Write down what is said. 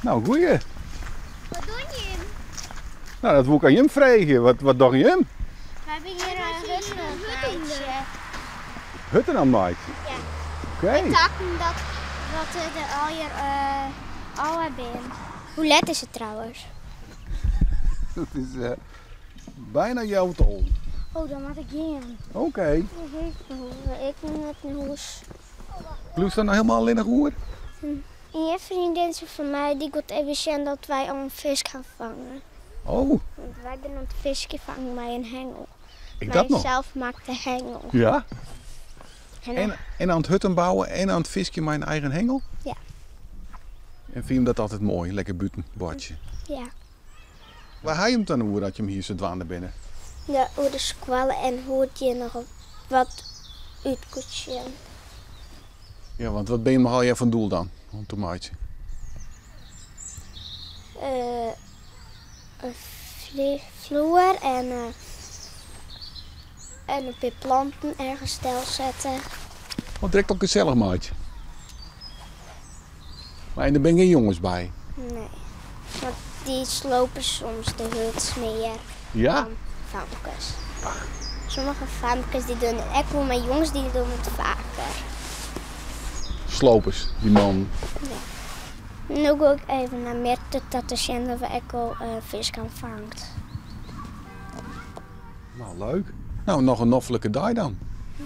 Nou, goeie. Wat doe je hem? Nou, dat wil ik aan hem vragen. Wat dacht je hem? We hebben hier een huttenmaatje. Hutten aan maatje? Ja. Oké. Ik dacht dat er al hier oude ben. Hoe laat is het trouwens? Het is bijna jouw tol. Oh, dan moet ik heen. Oké. Ik moet met een hoes. Bloes dan nou helemaal alleen nog hoer? En je vriendin van mij die gaat even zien dat wij al een vis gaan vangen. Oh, Want wij doen een visje vangen met een hengel. ik dat nog. zelf maakt de hengel. Ja. En En aan het hutten bouwen en aan het visje mijn eigen hengel? Ja. En vind je hem dat altijd mooi? Lekker buiten, bordje. ja. Waar haal je hem dan hoe dat je hem hier zo dwaande binnen? Ja, hoe de squallen en hoe het je nog wat uit kunt zien. Ja, want wat ben je al jij van doel dan? Een tomaatje. Een vloer en een paar planten ergens stil zetten. Wat direct ook gezellig maatje. Maar en er ben geen jongens bij. Nee, want die slopen soms de hut meer Ja? dan famkes. Sommige famkes die doen het ook wel, maar jongens die doen het vaker. Slopers, die man. Nu ga ik even naar Merte dat te zien dat we ook al vis kan vangen. Nou, leuk. Nou, nog een noffelijke dag dan. Hm?